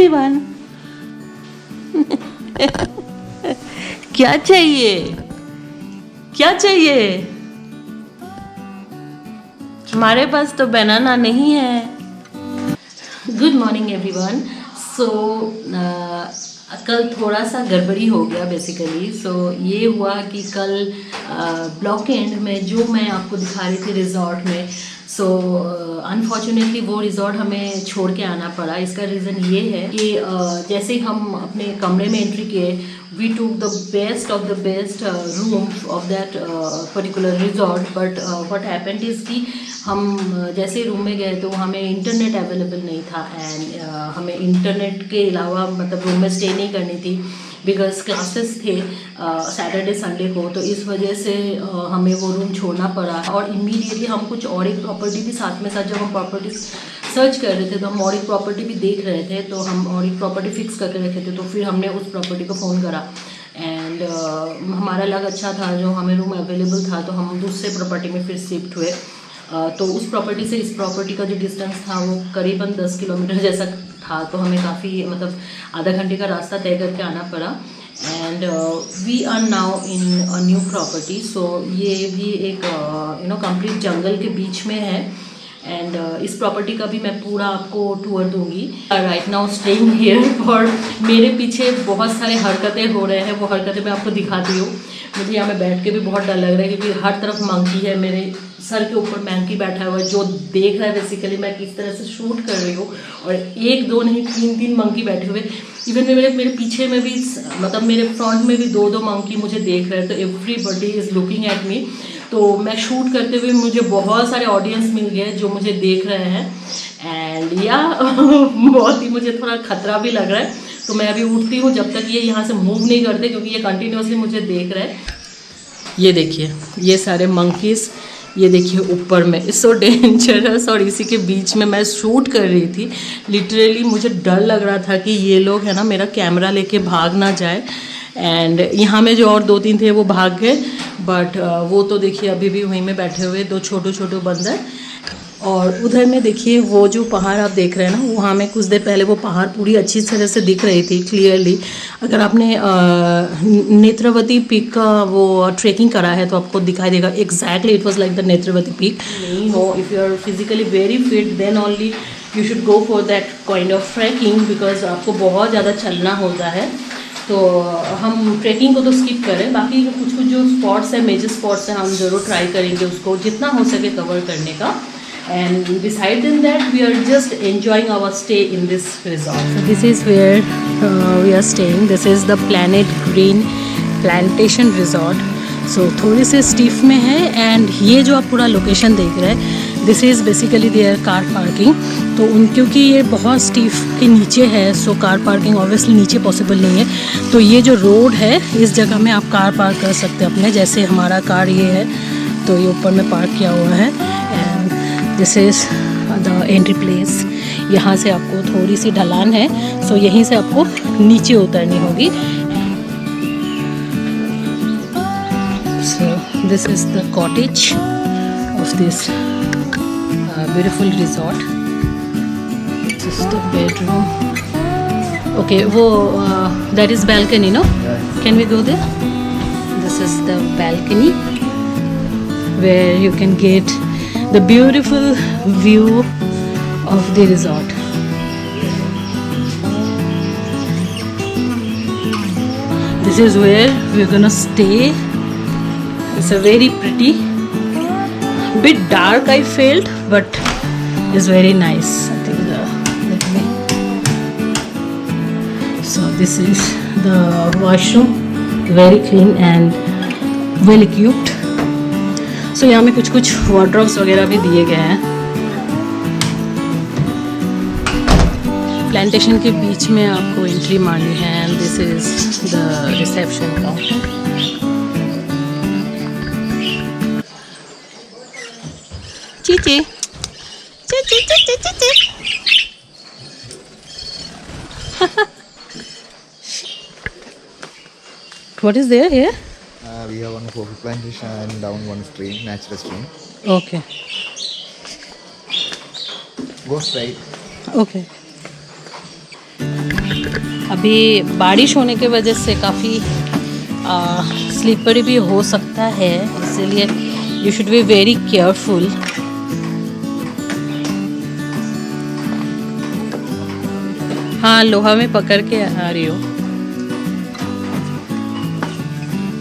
Everyone. क्या चाहिए, क्या चाहिए? हमारे पास तो बनाना नहीं है। Good morning everyone. सो कल थोड़ा सा गड़बड़ी हो गया बेसिकली। सो ये हुआ कि कल ब्लॉक एंड में जो मैं आपको दिखा रही थी रिजॉर्ट में, सो अनफॉर्चुनेटली वो रिजॉर्ट हमें छोड़ के आना पड़ा। इसका रीज़न ये है कि जैसे ही हम अपने कमरे में एंट्री किए, we took the best of the best room of that particular resort, but what happened is कि हम जैसे ही रूम में गए तो हमें इंटरनेट अवेलेबल नहीं था। एंड हमें इंटरनेट के अलावा मतलब रूम में स्टे नहीं करनी थी, बिकॉज क्लासेस थे सैटरडे संडे को। तो इस वजह से हमें वो रूम छोड़ना पड़ा। और इमीडिएटली हम कुछ और एक प्रॉपर्टी भी साथ में साथ, जब हम प्रॉपर्टी सर्च कर रहे थे तो हम और एक प्रॉपर्टी भी देख रहे थे, तो हम और एक प्रॉपर्टी फिक्स करके रखे थे। तो फिर हमने उस प्रॉपर्टी को फ़ोन करा एंड हमारा लग अच्छा था, जो हमें रूम अवेलेबल था, तो हम दूसरे प्रॉपर्टी में फिर शिफ्ट हुए। तो उस प्रॉपर्टी से इस प्रॉपर्टी का जो डिस्टेंस था वो करीबन 10 किलोमीटर जैसा था। तो हमें काफ़ी मतलब आधा घंटे का रास्ता तय करके आना पड़ा। And we are now in a new property. So ये भी एक कंप्लीट जंगल के बीच में है। एंड इस प्रॉपर्टी का भी मैं पूरा आपको टूर दूंगी। Right now staying here. और मेरे पीछे बहुत सारे हरकतें हो रहे हैं, वो हरकतें मैं आपको दिखाती हूँ। मुझे यहाँ में बैठ के भी बहुत डर लग रहा है, क्योंकि हर तरफ मंकी है। मेरे सर के ऊपर मंकी बैठा हुआ है, जो देख रहा है बेसिकली मैं किस तरह से शूट कर रही हूँ। और एक दो नहीं, तीन तीन मंकी बैठे हुए। इवन मेरे पीछे में भी, मतलब मेरे फ्रंट में भी दो दो मंकी मुझे देख रहे हैं। तो everybody is looking at me. तो मैं शूट करते हुए मुझे बहुत सारे ऑडियंस मिल गए जो मुझे देख रहे हैं। एंड या बहुत ही मुझे थोड़ा खतरा भी लग रहा है। तो मैं अभी उठती हूँ जब तक ये यहाँ से मूव नहीं करते, क्योंकि ये कंटिन्यूसली मुझे देख रहे हैं। ये देखिए, ये सारे मंकीज़, ये देखिए ऊपर में, इट्स सो डेंजरस। और इसी के बीच में मैं शूट कर रही थी। लिटरली मुझे डर लग रहा था कि ये लोग है ना मेरा कैमरा लेके भाग ना जाए। एंड यहाँ में जो और दो तीन थे वो भाग गए, बट वो तो देखिए अभी भी वहीं में बैठे हुए, दो छोटे छोटे बंदर। और उधर में देखिए वो जो पहाड़ आप देख रहे हैं ना, वहाँ में कुछ देर पहले वो पहाड़ पूरी अच्छी तरह से दिख रही थी क्लियरली। अगर आपने नेत्रवती पीक का वो ट्रेकिंग करा है तो आपको दिखाई देगा exactly it was like the Netravati peak. नहीं हो, if you are physically very fit then only you should go for that kind of trekking, because आपको बहुत ज़्यादा चलना होता है। तो हम ट्रैकिंग को तो स्किप करें, बाकी कुछ कुछ जो स्पॉट्स हैं, मेजर स्पॉट्स हैं, हम ज़रूर ट्राई करेंगे उसको जितना हो सके कवर करने का। And beside than that, we are just enjoying our stay in this resort. So this is where we are staying. This is the Planet Green Plantation Resort. So थोड़ी से स्टीफ में है। एंड ये जो आप पूरा लोकेशन देख रहे हैं, this is basically there car parking. तो क्योंकि ये बहुत स्टीफ के नीचे है, सो कार पार्किंग ऑब्वियसली नीचे पॉसिबल नहीं है। तो ये जो रोड है, इस जगह में आप कार पार्क कर सकते हैं अपने। जैसे हमारा कार ये है, तो ये ऊपर में पार्क किया हुआ है। And this is the entry place. यहाँ से आपको थोड़ी सी ढलान है, सो यहीं से आपको नीचे उतरनी होगी। So this is the cottage of this beautiful resort. This is the bedroom. Okay, वो that is balcony, no? Can we go there? This is the balcony where you can get the beautiful view of the resort. This is where we're gonna stay. It's a very pretty, bit dark I felt, but it's very nice. I think so this is the washroom, very clean and well equipped. सो यहाँ में कुछ कुछ wardrobes वगैरह भी दिए गए हैं। Plantation के बीच में आपको एंट्री मारनी है। And this is the reception counter. Chichi Chichi Chichi Chichi. What is there here? We have one coffee plantation and down one stream, natural stream. Okay. Go straight. Okay. अभी बारिश होने की वजह से काफ़ी स्लीपरी भी हो सकता है, इसलिए you should be very careful. हाँ, लोहा में पकड़ के आ रही हो।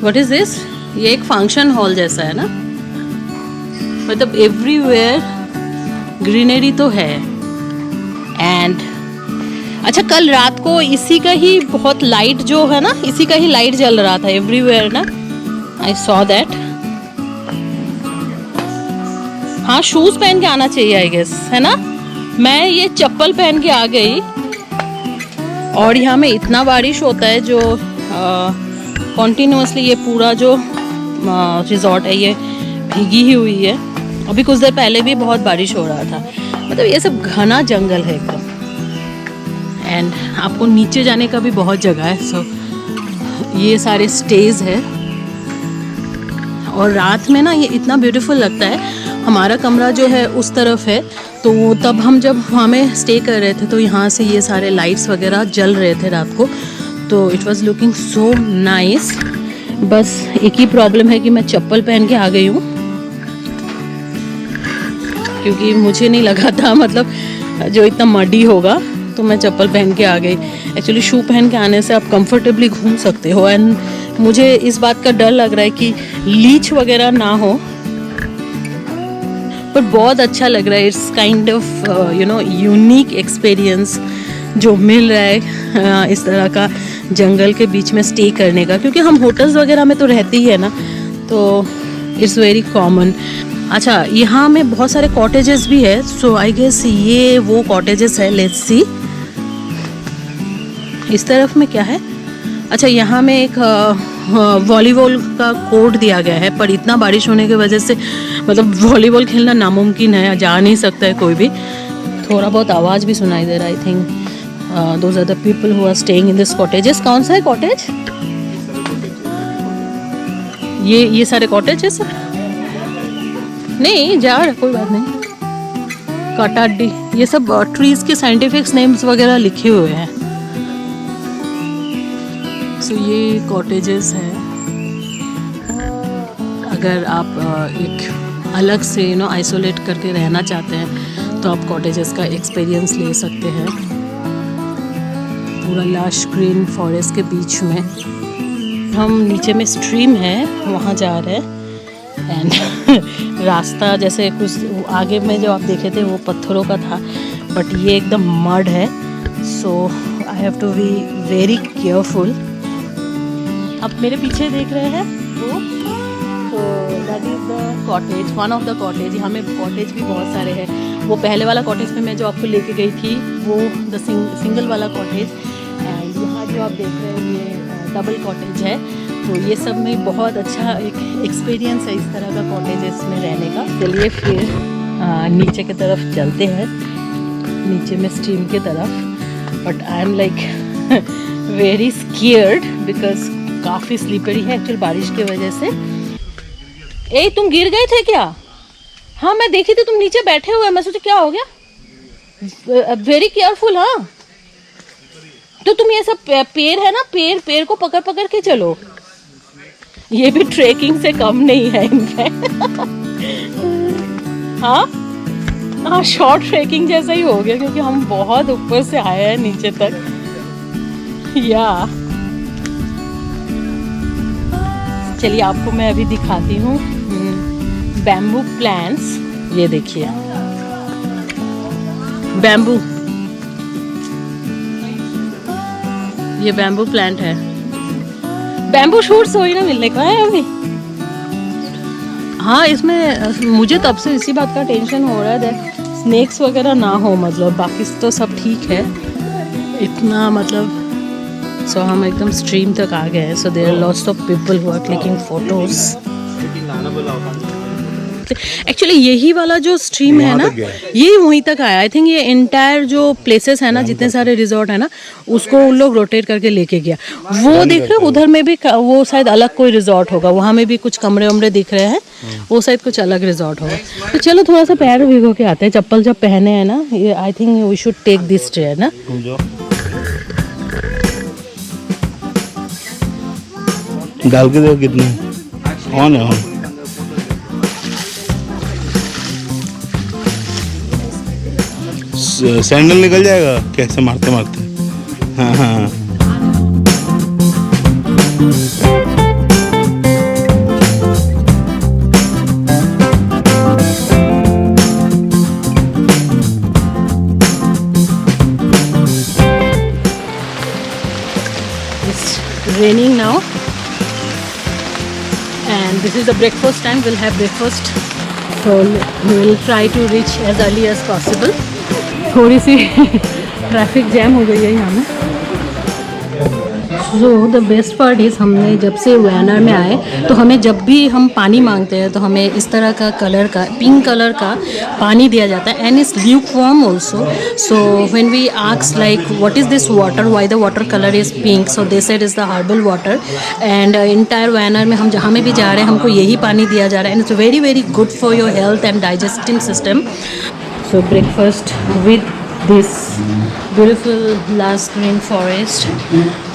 What is this? ये एक फंक्शन हॉल जैसा है ना, मतलब एवरीवेयर ग्रीनरी तो है। एंड अच्छा, कल रात को इसी का ही बहुत लाइट जो है ना, इसी का ही लाइट जल रहा था एवरीवेयर ना, आई सॉ दैट। हाँ, शूज पहन के आना चाहिए आई गेस, है ना। मैं ये चप्पल पहन के आ गई और यहाँ में इतना बारिश होता है जो कॉन्टिन्यूसली ये पूरा जो रिजॉर्ट है ये भीगी ही हुई है। अभी कुछ देर पहले भी बहुत बारिश हो रहा था, मतलब ये सब घना जंगल है एकदम। एंड आपको नीचे जाने का भी बहुत जगह है। सो ये सारे स्टेज है और रात में ना ये इतना ब्यूटीफुल लगता है। हमारा कमरा जो है उस तरफ है, तो तब हम जब वहाँ में स्टे कर रहे थे तो यहाँ से ये सारे लाइट्स वगैरह जल रहे थे रात को, तो it was looking so nice. बस एक ही प्रॉब्लम है कि मैं चप्पल पहन के आ गई हूँ, क्योंकि मुझे नहीं लगा था मतलब जो इतना मडी होगा, तो मैं चप्पल पहन के आ गई। एक्चुअली शू पहन के आने से आप कंफर्टेबली घूम सकते हो। एंड मुझे इस बात का डर लग रहा है कि लीच वगैरह ना हो, पर बहुत अच्छा लग रहा है। It's kind of you know unique experience जो मिल रहा है इस तरह का जंगल के बीच में स्टे करने का, क्योंकि हम होटल्स वगैरह में तो रहते ही है ना, तो इट्स वेरी कॉमन। अच्छा, यहाँ में बहुत सारे कॉटेजेस भी है, सो आई गेस ये वो कॉटेजेस है। लेट्स सी इस तरफ में क्या है। अच्छा, यहाँ में एक वॉलीबॉल का कोर्ट दिया गया है, पर इतना बारिश होने की वजह से मतलब वॉलीबॉल खेलना नामुमकिन है, जा नहीं सकता है कोई भी। थोड़ा बहुत आवाज़ भी सुनाई दे रहा है। I think those are the people who are staying in this cottages. कौन सा है कॉटेज? ये सारे कॉटेज है सर? नहीं, जाड़ कोई बात नहीं। काटाडी, ये सब ट्रीज के साइंटिफिक नेम्स वगैरह लिखे हुए हैं। सो ये कॉटेजेस हैं। अगर आप एक अलग से यू नो आइसोलेट करके रहना चाहते हैं तो आप कॉटेजेस का एक्सपीरियंस ले सकते हैं। पूरा लश ग्रीन फॉरेस्ट के बीच में। हम नीचे में स्ट्रीम है, वहाँ जा रहे हैं। एंड रास्ता जैसे कुछ आगे में जो आप देखे थे वो पत्थरों का था, बट ये एकदम मड है। So I have to be very careful. आप मेरे पीछे देख रहे हैं वो, तो that is the cottage, one of the cottage. यहाँ में कॉटेज भी बहुत सारे हैं। वो पहले वाला कॉटेज में मैं जो आपको लेके गई थी वो द सिंगल वाला कॉटेज। एंड यहाँ जो आप देख रहे हैं ये डबल कॉटेज है। तो ये सब में बहुत अच्छा एक एक्सपीरियंस है इस तरह का कॉटेजेस में रहने का। चलिए फिर नीचे की तरफ चलते हैं, नीचे में स्ट्रीम की तरफ। But I am like very scared because काफ़ी स्लीपरी है एक्चुअल बारिश की वजह से। ए, तुम गिर गए थे क्या? हाँ, मैं देखी थी तुम नीचे बैठे हुए, मैं सोचा क्या हो गया। Very careful. हाँ, तो तुम ये सब पेड़ है ना, पेड़ को पकड़ पकड़ के चलो। ये भी ट्रेकिंग से कम नहीं है इनफैक्ट। हाँ, शॉर्ट ट्रेकिंग जैसा ही हो गया, क्योंकि हम बहुत ऊपर से आए हैं नीचे तक। या चलिए आपको मैं अभी दिखाती हूँ बैम्बू प्लांट्स। ये देखिए बैम्बू, ये बैम्बू प्लांट है। बैम्बू शूट्स वही ना मिलने का है अभी। हाँ, इसमें मुझे तब से इसी बात का टेंशन हो रहा है स्नेक्स वगैरह ना हो, मतलब बाकी तो सब ठीक है इतना मतलब। सो हम एकदम स्ट्रीम तक आ गए हैं। So there are lots of people who are clicking photos. Actually यही वाला जो स्ट्रीम है ना, ये वहीं तक आया। आई थिंक ये इंटायर जो प्लेसेस है ना, जितने सारे रिजॉर्ट है ना, उसको उन लोग रोटेट करके लेके गया। वो देख रहे हो उधर में भी, वो शायद अलग कोई रिजॉर्ट होगा, वहाँ में भी कुछ कमरे वमरे दिख रहे हैं, वो शायद कुछ अलग रिजॉर्ट होगा। तो चलो थोड़ा सा पैर भिगो के आते हैं। चप्पल जब पहने हैं ना, ये I think we should take this chair ना। डाल के देखो कितने ऑन है ऑन। सैंडल निकल जाएगा कैसे मारते मारते। हाँ हाँ It's raining now, and this is the breakfast time. We'll have breakfast, so we will try to reach as early as possible. थोड़ी सी ट्रैफिक जैम हो गई है यहाँ में। जो द बेस्ट पार्ट इज़ हमने जब से वैनर में आए तो हमें जब भी हम पानी मांगते हैं तो हमें इस तरह का कलर का पिंक कलर का पानी दिया जाता है, and it's lukewarm also. So when we ask like what is this water, why the water colour is pink, so they said is the herbal water. And entire वैनर में हम जहाँ में भी जा रहे हैं हमको यही पानी दिया जा रहा है, and it's very very good for your health and digesting system. So breakfast with this beautiful lush green forest.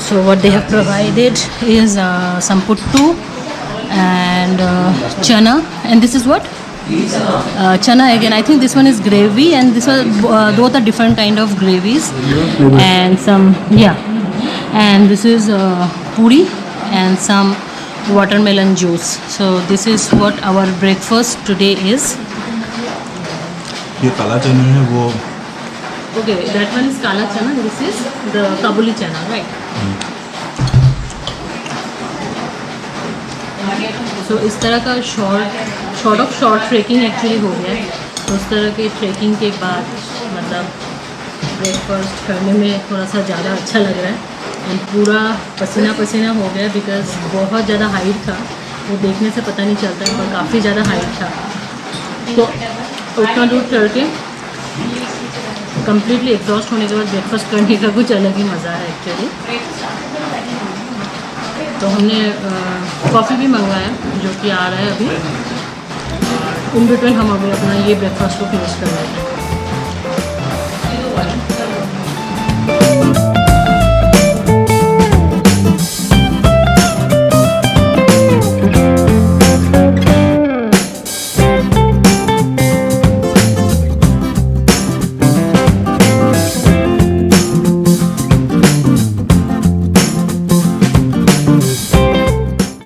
So what they have provided is some puttu and chana, and this is what chana again. I think this one is gravy, and this one both are different kind of gravies, and some and this is puri and some watermelon juice. So this is what our breakfast today is. ये काला चना है वो। Okay, that one is kala chana. This is the Kabuli chana, right? So इस तरह का short trekking actually हो गया है। तो उस तरह के ट्रेकिंग के बाद मतलब ब्रेकफास्ट करने में थोड़ा सा ज़्यादा अच्छा लग रहा है, एंड पूरा पसीना पसीना हो गया बिकॉज बहुत ज़्यादा हाइट था। वो देखने से पता नहीं चलता है पर काफ़ी ज़्यादा हाइट था। तो उतना दूर चढ़ के कम्प्लीटली एग्जॉस्ट होने के बाद ब्रेकफास्ट करने का कुछ अलग ही मज़ा है एक्चुअली। तो हमने कॉफ़ी भी मंगवाया जो कि आ रहा है अभी। इन बिटवीन हम अभी अपना ये ब्रेकफास्ट को फिनिश कर रहे हैं।